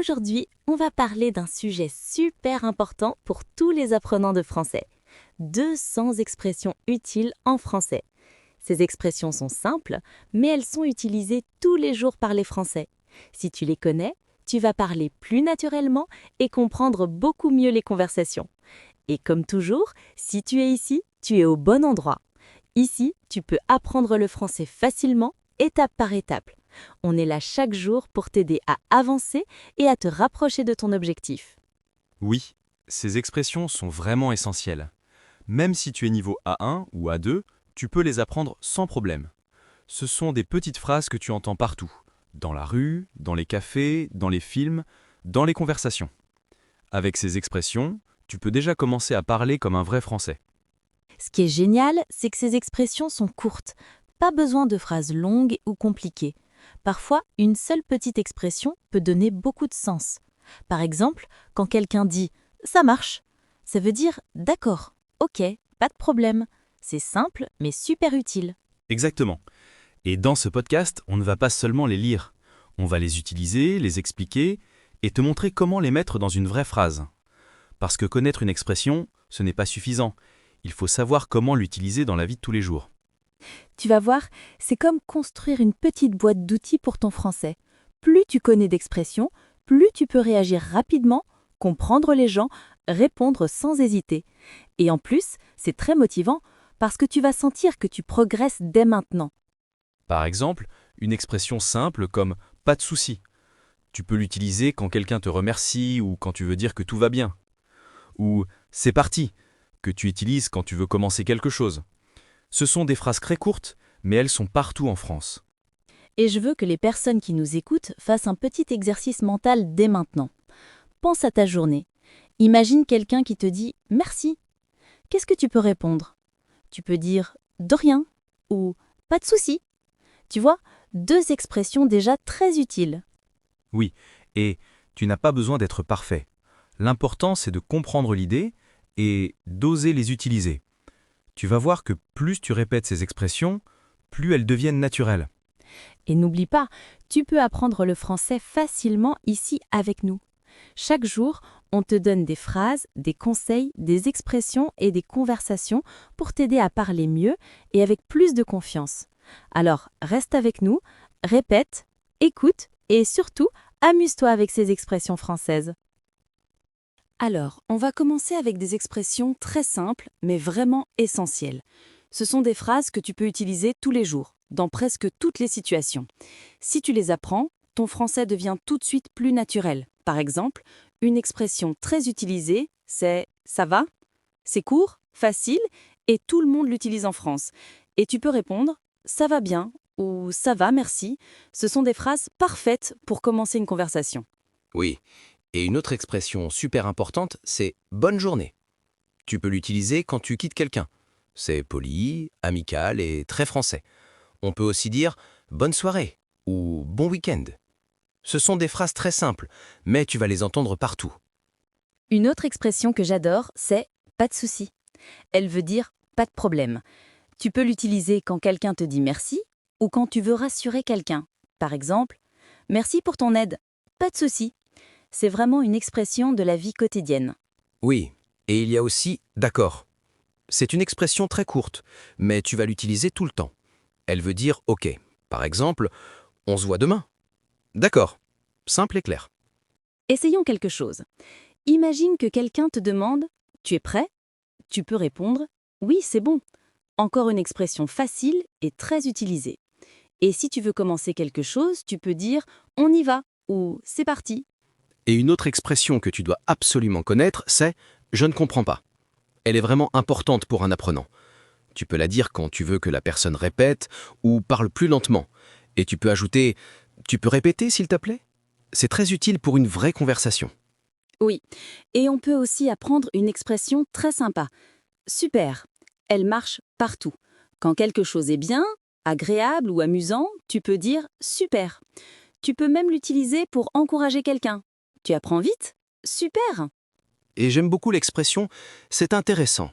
Aujourd'hui, on va parler d'un sujet super important pour tous les apprenants de français. 200 expressions utiles en français. Ces expressions sont simples, mais elles sont utilisées tous les jours par les Français. Si tu les connais, tu vas parler plus naturellement et comprendre beaucoup mieux les conversations. Et comme toujours, si tu es ici, tu es au bon endroit. Ici, tu peux apprendre le français facilement, étape par étape. On est là chaque jour pour t'aider à avancer et à te rapprocher de ton objectif. Oui, ces expressions sont vraiment essentielles. Même si tu es niveau A1 ou A2, tu peux les apprendre sans problème. Ce sont des petites phrases que tu entends partout, dans la rue, dans les cafés, dans les films, dans les conversations. Avec ces expressions, tu peux déjà commencer à parler comme un vrai Français. Ce qui est génial, c'est que ces expressions sont courtes. Pas besoin de phrases longues ou compliquées. Parfois, une seule petite expression peut donner beaucoup de sens. Par exemple, quand quelqu'un dit « ça marche », ça veut dire « d'accord, ok, pas de problème ». C'est simple, mais super utile. Exactement. Et dans ce podcast, on ne va pas seulement les lire. On va les utiliser, les expliquer et te montrer comment les mettre dans une vraie phrase. Parce que connaître une expression, ce n'est pas suffisant. Il faut savoir comment l'utiliser dans la vie de tous les jours. Tu vas voir, c'est comme construire une petite boîte d'outils pour ton français. Plus tu connais d'expressions, plus tu peux réagir rapidement, comprendre les gens, répondre sans hésiter. Et en plus, c'est très motivant parce que tu vas sentir que tu progresses dès maintenant. Par exemple, une expression simple comme « pas de souci ». Tu peux l'utiliser quand quelqu'un te remercie ou quand tu veux dire que tout va bien. Ou « c'est parti » que tu utilises quand tu veux commencer quelque chose. Ce sont des phrases très courtes, mais elles sont partout en France. Et je veux que les personnes qui nous écoutent fassent un petit exercice mental dès maintenant. Pense à ta journée. Imagine quelqu'un qui te dit « merci ». Qu'est-ce que tu peux répondre? Tu peux dire « de rien » ou « pas de souci ». Tu vois, deux expressions déjà très utiles. Oui, et tu n'as pas besoin d'être parfait. L'important, c'est de comprendre l'idée et d'oser les utiliser. Tu vas voir que plus tu répètes ces expressions, plus elles deviennent naturelles. Et n'oublie pas, tu peux apprendre le français facilement ici avec nous. Chaque jour, on te donne des phrases, des conseils, des expressions et des conversations pour t'aider à parler mieux et avec plus de confiance. Alors, reste avec nous, répète, écoute et surtout, amuse-toi avec ces expressions françaises. Alors, on va commencer avec des expressions très simples, mais vraiment essentielles. Ce sont des phrases que tu peux utiliser tous les jours, dans presque toutes les situations. Si tu les apprends, ton français devient tout de suite plus naturel. Par exemple, une expression très utilisée, c'est « ça va ». C'est court, facile, et tout le monde l'utilise en France. Et tu peux répondre « ça va bien » ou « ça va, merci ». Ce sont des phrases parfaites pour commencer une conversation. Oui, et une autre expression super importante, c'est « bonne journée ». Tu peux l'utiliser quand tu quittes quelqu'un. C'est poli, amical et très français. On peut aussi dire « bonne soirée » ou « bon week-end ». Ce sont des phrases très simples, mais tu vas les entendre partout. Une autre expression que j'adore, c'est « pas de souci ». Elle veut dire « pas de problème ». Tu peux l'utiliser quand quelqu'un te dit merci ou quand tu veux rassurer quelqu'un. Par exemple, « merci pour ton aide, pas de souci ». C'est vraiment une expression de la vie quotidienne. Oui, et il y a aussi « d'accord ». C'est une expression très courte, mais tu vas l'utiliser tout le temps. Elle veut dire « ok ». Par exemple, « on se voit demain ». D'accord, simple et clair. Essayons quelque chose. Imagine que quelqu'un te demande « tu es prêt ?» Tu peux répondre « oui, c'est bon ». Encore une expression facile et très utilisée. Et si tu veux commencer quelque chose, tu peux dire « on y va » ou « c'est parti ». Et une autre expression que tu dois absolument connaître, c'est « je ne comprends pas ». Elle est vraiment importante pour un apprenant. Tu peux la dire quand tu veux que la personne répète ou parle plus lentement. Et tu peux ajouter « tu peux répéter s'il te plaît ?» C'est très utile pour une vraie conversation. Oui, et on peut aussi apprendre une expression très sympa. Super, elle marche partout. Quand quelque chose est bien, agréable ou amusant, tu peux dire super. Tu peux même l'utiliser pour encourager quelqu'un. Tu apprends vite? Super! Et j'aime beaucoup l'expression « c'est intéressant ».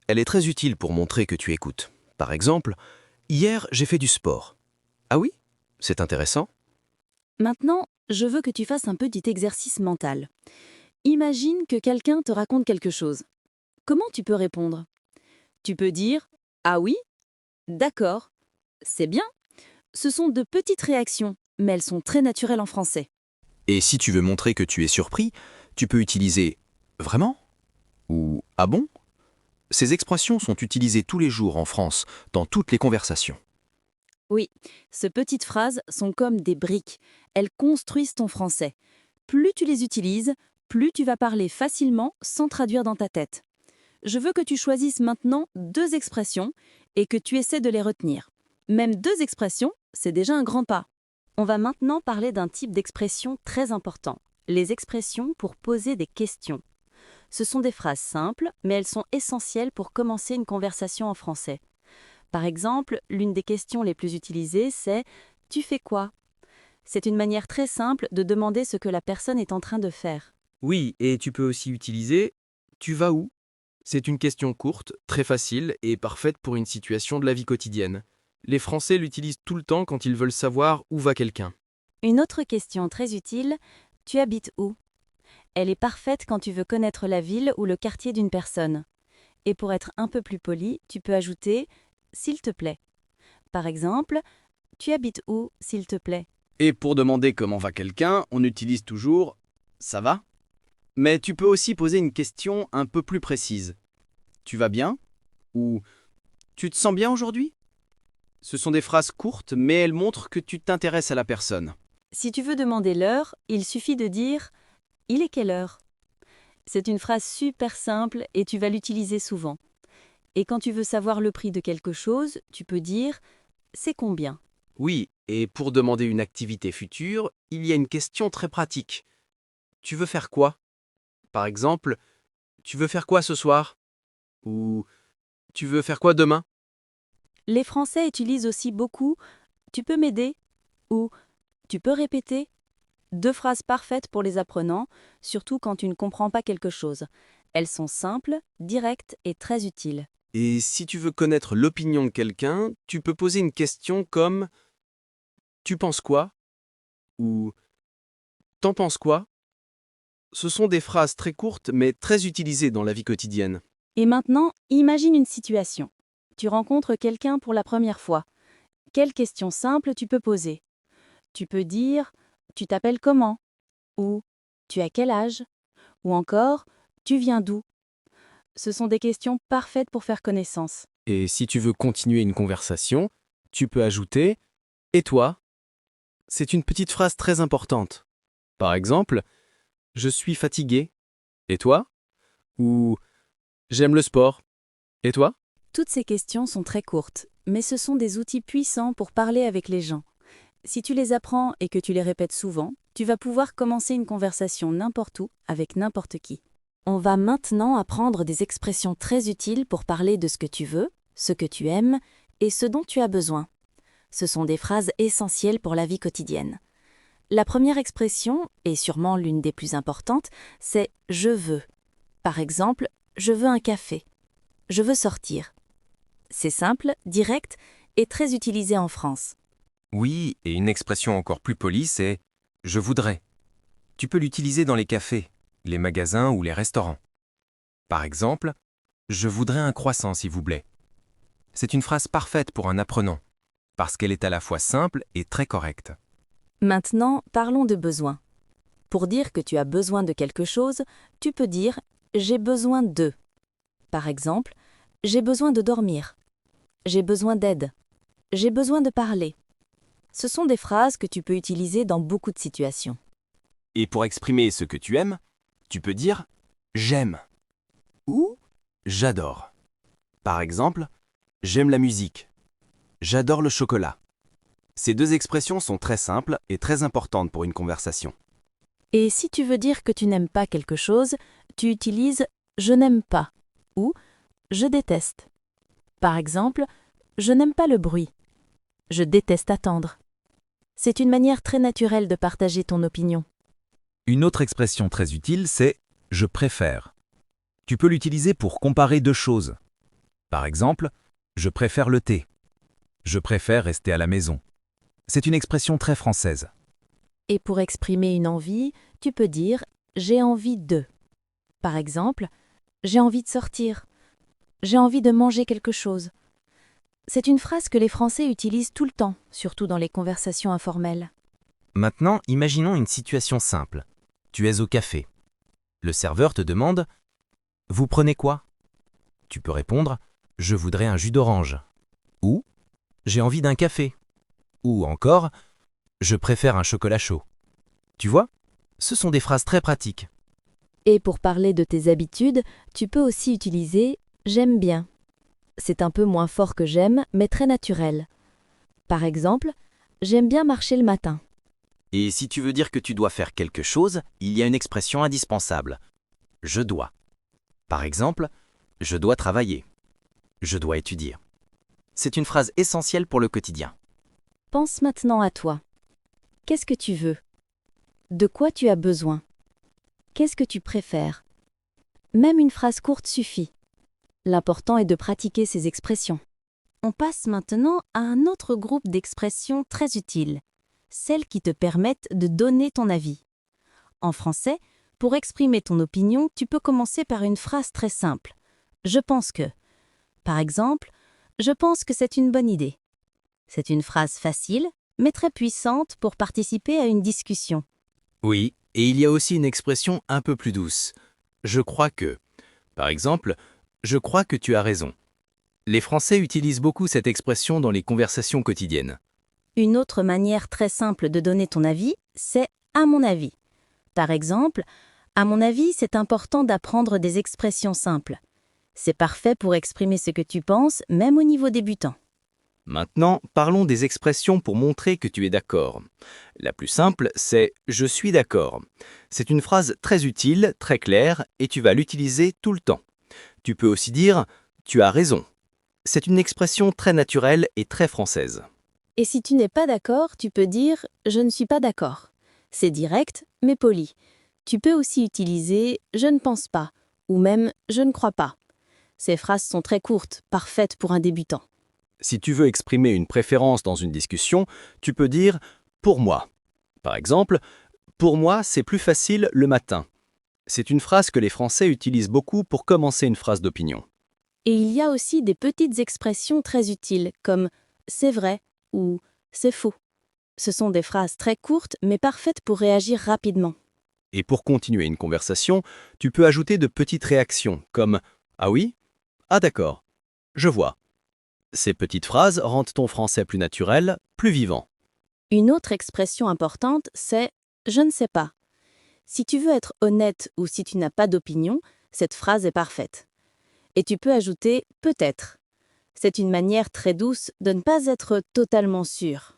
Elle est très utile pour montrer que tu écoutes. Par exemple, « hier j'ai fait du sport ». Ah oui? C'est intéressant. Maintenant, je veux que tu fasses un petit exercice mental. Imagine que quelqu'un te raconte quelque chose. Comment tu peux répondre? Tu peux dire « Ah oui? D'accord. C'est bien ». Ce sont de petites réactions, mais elles sont très naturelles en français. Et si tu veux montrer que tu es surpris, tu peux utiliser « Vraiment » ou « Ah bon ?» Ces expressions sont utilisées tous les jours en France, dans toutes les conversations. Oui, ces petites phrases sont comme des briques. Elles construisent ton français. Plus tu les utilises, plus tu vas parler facilement sans traduire dans ta tête. Je veux que tu choisisses maintenant 2 expressions et que tu essaies de les retenir. Même 2 expressions, c'est déjà un grand pas. On va maintenant parler d'un type d'expression très important, les expressions pour poser des questions. Ce sont des phrases simples, mais elles sont essentielles pour commencer une conversation en français. Par exemple, l'une des questions les plus utilisées, c'est « Tu fais quoi ?» C'est une manière très simple de demander ce que la personne est en train de faire. Oui, et tu peux aussi utiliser « Tu vas où ?» C'est une question courte, très facile et parfaite pour une situation de la vie quotidienne. Les Français l'utilisent tout le temps quand ils veulent savoir où va quelqu'un. Une autre question très utile, « Tu habites où ?» Elle est parfaite quand tu veux connaître la ville ou le quartier d'une personne. Et pour être un peu plus poli, tu peux ajouter « S'il te plaît ». Par exemple, « Tu habites où, s'il te plaît ?» Et pour demander comment va quelqu'un, on utilise toujours « ça va ?» Mais tu peux aussi poser une question un peu plus précise. « Tu vas bien ?» ou « Tu te sens bien aujourd'hui ?» Ce sont des phrases courtes, mais elles montrent que tu t'intéresses à la personne. Si tu veux demander l'heure, il suffit de dire « Il est quelle heure ?» C'est une phrase super simple et tu vas l'utiliser souvent. Et quand tu veux savoir le prix de quelque chose, tu peux dire « C'est combien ?» Oui, et pour demander une activité future, il y a une question très pratique. Tu veux faire quoi? Par exemple, tu veux faire quoi ce soir? Ou tu veux faire quoi demain? Les Français utilisent aussi beaucoup « Tu peux m'aider ?» ou « Tu peux répéter ?» 2 phrases parfaites pour les apprenants, surtout quand tu ne comprends pas quelque chose. Elles sont simples, directes et très utiles. Et si tu veux connaître l'opinion de quelqu'un, tu peux poser une question comme « Tu penses quoi ?» ou « T'en penses quoi ?» Ce sont des phrases très courtes mais très utilisées dans la vie quotidienne. Et maintenant, imagine une situation. Tu rencontres quelqu'un pour la première fois. Quelle question simple tu peux poser? Tu peux dire « Tu t'appelles comment ?» ou « Tu as quel âge ?» ou encore « Tu viens d'où ?» Ce sont des questions parfaites pour faire connaissance. Et si tu veux continuer une conversation, tu peux ajouter « Et toi ?» C'est une petite phrase très importante. Par exemple, « Je suis fatigué. Et toi ?» ou « J'aime le sport. Et toi ?» Toutes ces questions sont très courtes, mais ce sont des outils puissants pour parler avec les gens. Si tu les apprends et que tu les répètes souvent, tu vas pouvoir commencer une conversation n'importe où, avec n'importe qui. On va maintenant apprendre des expressions très utiles pour parler de ce que tu veux, ce que tu aimes et ce dont tu as besoin. Ce sont des phrases essentielles pour la vie quotidienne. La première expression, et sûrement l'une des plus importantes, c'est « je veux ». Par exemple, « je veux un café »,« je veux sortir ». C'est simple, direct et très utilisé en France. Oui, et une expression encore plus polie, c'est « je voudrais ». Tu peux l'utiliser dans les cafés, les magasins ou les restaurants. Par exemple, « je voudrais un croissant, s'il vous plaît ». C'est une phrase parfaite pour un apprenant, parce qu'elle est à la fois simple et très correcte. Maintenant, parlons de besoin. Pour dire que tu as besoin de quelque chose, tu peux dire « j'ai besoin de ». Par exemple, « j'ai besoin de dormir »,« j'ai besoin d'aide »,« j'ai besoin de parler ». Ce sont des phrases que tu peux utiliser dans beaucoup de situations. Et pour exprimer ce que tu aimes, tu peux dire « j'aime » ou « j'adore ». Par exemple, « j'aime la musique »,« j'adore le chocolat ». Ces 2 expressions sont très simples et très importantes pour une conversation. Et si tu veux dire que tu n'aimes pas quelque chose, tu utilises « je n'aime pas » ou « je déteste ». Par exemple, « je n'aime pas le bruit »,« je déteste attendre ». C'est une manière très naturelle de partager ton opinion. Une autre expression très utile, c'est « je préfère ». Tu peux l'utiliser pour comparer 2 choses. Par exemple, « je préfère le thé »,« je préfère rester à la maison ». C'est une expression très française. Et pour exprimer une envie, tu peux dire « j'ai envie de ». Par exemple, « j'ai envie de sortir »,« j'ai envie de manger quelque chose ». C'est une phrase que les Français utilisent tout le temps, surtout dans les conversations informelles. Maintenant, imaginons une situation simple. Tu es au café. Le serveur te demande « Vous prenez quoi ?» Tu peux répondre « Je voudrais un jus d'orange » ou « J'ai envie d'un café » ou encore « Je préfère un chocolat chaud ». Tu vois, ce sont des phrases très pratiques. Et pour parler de tes habitudes, tu peux aussi utiliser « j'aime bien ». C'est un peu moins fort que « j'aime », mais très naturel. Par exemple, « j'aime bien marcher le matin ». Et si tu veux dire que tu dois faire quelque chose, il y a une expression indispensable. Je dois. Par exemple, je dois travailler. Je dois étudier. C'est une phrase essentielle pour le quotidien. Pense maintenant à toi. Qu'est-ce que tu veux? De quoi tu as besoin? Qu'est-ce que tu préfères? Même une phrase courte suffit. L'important est de pratiquer ces expressions. On passe maintenant à un autre groupe d'expressions très utiles, celles qui te permettent de donner ton avis. En français, pour exprimer ton opinion, tu peux commencer par une phrase très simple. Je pense que. Par exemple, je pense que c'est une bonne idée. C'est une phrase facile, mais très puissante pour participer à une discussion. Oui, et il y a aussi une expression un peu plus douce. Je crois que. Par exemple, je crois que tu as raison. Les Français utilisent beaucoup cette expression dans les conversations quotidiennes. Une autre manière très simple de donner ton avis, c'est « à mon avis ». Par exemple, « à mon avis, c'est important d'apprendre des expressions simples ». C'est parfait pour exprimer ce que tu penses, même au niveau débutant. Maintenant, parlons des expressions pour montrer que tu es d'accord. La plus simple, c'est « je suis d'accord ». C'est une phrase très utile, très claire, et tu vas l'utiliser tout le temps. Tu peux aussi dire « tu as raison ». C'est une expression très naturelle et très française. Et si tu n'es pas d'accord, tu peux dire « je ne suis pas d'accord ». C'est direct, mais poli. Tu peux aussi utiliser « je ne pense pas » ou même « je ne crois pas ». Ces phrases sont très courtes, parfaites pour un débutant. Si tu veux exprimer une préférence dans une discussion, tu peux dire « pour moi ». Par exemple, « pour moi, c'est plus facile le matin ». C'est une phrase que les Français utilisent beaucoup pour commencer une phrase d'opinion. Et il y a aussi des petites expressions très utiles, comme « c'est vrai » ou « c'est faux ». Ce sont des phrases très courtes, mais parfaites pour réagir rapidement. Et pour continuer une conversation, tu peux ajouter de petites réactions, comme « ah oui »,« ah d'accord »,« je vois ». Ces petites phrases rendent ton français plus naturel, plus vivant. Une autre expression importante, c'est « je ne sais pas ». Si tu veux être honnête ou si tu n'as pas d'opinion, cette phrase est parfaite. Et tu peux ajouter « peut-être ». C'est une manière très douce de ne pas être totalement sûr.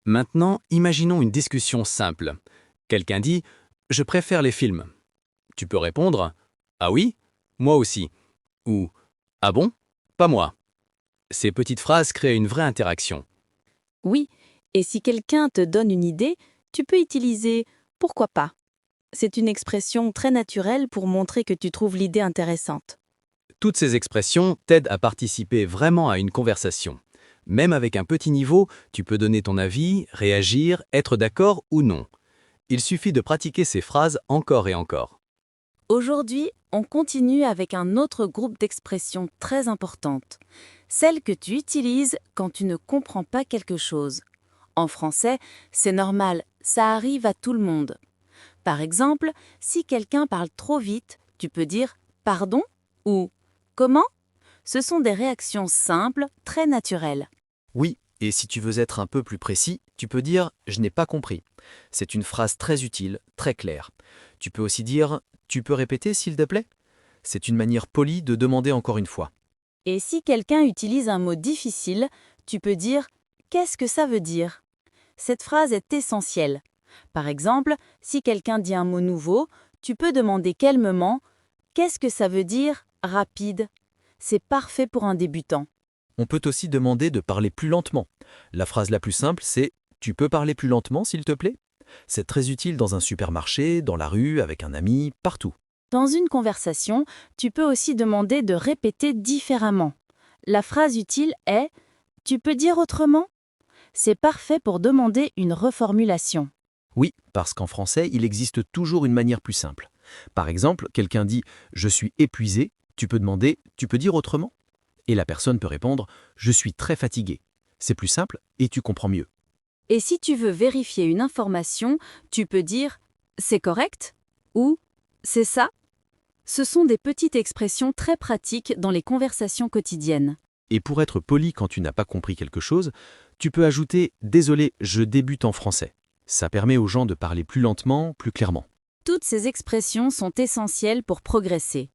Maintenant, imaginons une discussion simple. Quelqu'un dit « je préfère les films ». Tu peux répondre « ah oui, moi aussi » ou « ah bon, pas moi ». Ces petites phrases créent une vraie interaction. Oui, et si quelqu'un te donne une idée, tu peux utiliser « pourquoi pas ». C'est une expression très naturelle pour montrer que tu trouves l'idée intéressante. Toutes ces expressions t'aident à participer vraiment à une conversation. Même avec un petit niveau, tu peux donner ton avis, réagir, être d'accord ou non. Il suffit de pratiquer ces phrases encore et encore. Aujourd'hui, on continue avec un autre groupe d'expressions très importantes, celles que tu utilises quand tu ne comprends pas quelque chose. En français, c'est normal, ça arrive à tout le monde. Par exemple, si quelqu'un parle trop vite, tu peux dire « pardon » ou « comment ». Ce sont des réactions simples, très naturelles. Oui, et si tu veux être un peu plus précis, tu peux dire « je n'ai pas compris ». C'est une phrase très utile, très claire. Tu peux aussi dire « tu peux répéter s'il te plaît ». C'est une manière polie de demander encore une fois. Et si quelqu'un utilise un mot difficile, tu peux dire « qu'est-ce que ça veut dire ?» Cette phrase est essentielle. Par exemple, si quelqu'un dit un mot nouveau, tu peux demander calmement « qu'est-ce que ça veut dire rapide ?» C'est parfait pour un débutant. On peut aussi demander de parler plus lentement. La phrase la plus simple, c'est « tu peux parler plus lentement s'il te plaît ?» C'est très utile dans un supermarché, dans la rue, avec un ami, partout. Dans une conversation, tu peux aussi demander de répéter différemment. La phrase utile est « tu peux dire autrement ?» C'est parfait pour demander une reformulation. Oui, parce qu'en français, il existe toujours une manière plus simple. Par exemple, quelqu'un dit « je suis épuisé », tu peux demander « tu peux dire autrement ?» Et la personne peut répondre « je suis très fatigué ». C'est plus simple et tu comprends mieux. Et si tu veux vérifier une information, tu peux dire « c'est correct » ou « c'est ça ». Ce sont des petites expressions très pratiques dans les conversations quotidiennes. Et pour être poli quand tu n'as pas compris quelque chose, tu peux ajouter « désolé, je débute en français ». Ça permet aux gens de parler plus lentement, plus clairement. Toutes ces expressions sont essentielles pour progresser.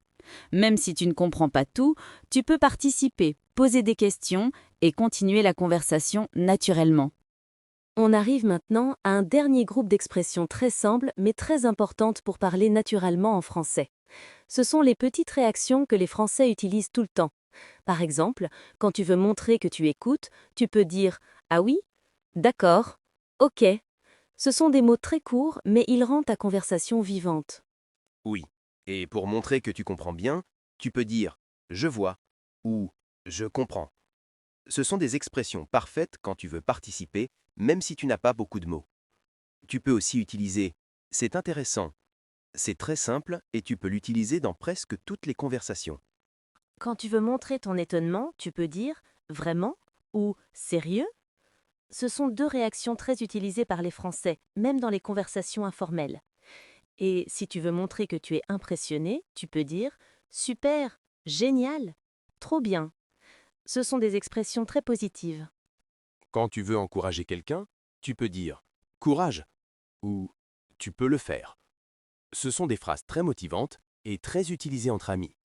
Même si tu ne comprends pas tout, tu peux participer, poser des questions et continuer la conversation naturellement. On arrive maintenant à un dernier groupe d'expressions très simples mais très importantes pour parler naturellement en français. Ce sont les petites réactions que les Français utilisent tout le temps. Par exemple, quand tu veux montrer que tu écoutes, tu peux dire « Ah oui »,« D'accord »,« Ok ». Ce sont des mots très courts, mais ils rendent ta conversation vivante. Oui. Et pour montrer que tu comprends bien, tu peux dire « je vois » ou « je comprends ». Ce sont des expressions parfaites quand tu veux participer, même si tu n'as pas beaucoup de mots. Tu peux aussi utiliser « c'est intéressant ». C'est très simple et tu peux l'utiliser dans presque toutes les conversations. Quand tu veux montrer ton étonnement, tu peux dire « vraiment » ou « sérieux ». Ce sont deux réactions très utilisées par les Français, même dans les conversations informelles. Et si tu veux montrer que tu es impressionné, tu peux dire « super »,« génial »,« trop bien ». Ce sont des expressions très positives. Quand tu veux encourager quelqu'un, tu peux dire « courage » ou « tu peux le faire ». Ce sont des phrases très motivantes et très utilisées entre amis.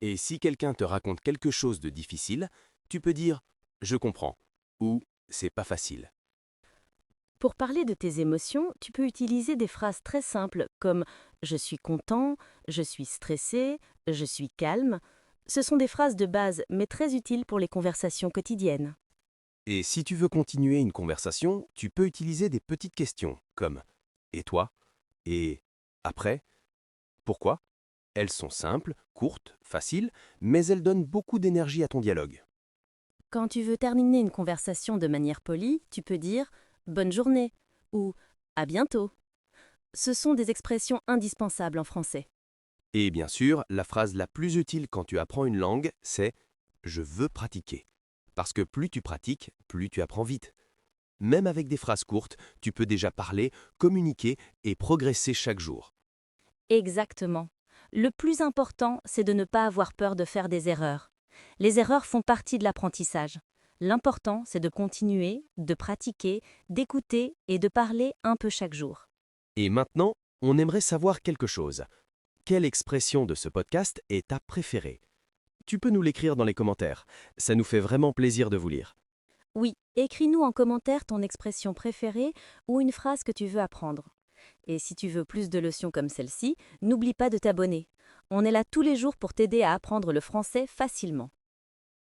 Et si quelqu'un te raconte quelque chose de difficile, tu peux dire « je comprends » ou « c'est pas facile ». Pour parler de tes émotions, tu peux utiliser des phrases très simples comme « je suis content »,« je suis stressé »,« je suis calme ». Ce sont des phrases de base mais très utiles pour les conversations quotidiennes. Et si tu veux continuer une conversation, tu peux utiliser des petites questions comme « et toi ?» et « après ?» Pourquoi ? Elles sont simples, courtes, faciles, mais elles donnent beaucoup d'énergie à ton dialogue. Quand tu veux terminer une conversation de manière polie, tu peux dire « bonne journée » ou « à bientôt ». Ce sont des expressions indispensables en français. Et bien sûr, la phrase la plus utile quand tu apprends une langue, c'est « je veux pratiquer ». Parce que plus tu pratiques, plus tu apprends vite. Même avec des phrases courtes, tu peux déjà parler, communiquer et progresser chaque jour. Exactement. Le plus important, c'est de ne pas avoir peur de faire des erreurs. Les erreurs font partie de l'apprentissage. L'important, c'est de continuer, de pratiquer, d'écouter et de parler un peu chaque jour. Et maintenant, on aimerait savoir quelque chose. Quelle expression de ce podcast est ta préférée ? Tu peux nous l'écrire dans les commentaires. Ça nous fait vraiment plaisir de vous lire. Oui, écris-nous en commentaire ton expression préférée ou une phrase que tu veux apprendre. Et si tu veux plus de leçons comme celle-ci, n'oublie pas de t'abonner. On est là tous les jours pour t'aider à apprendre le français facilement.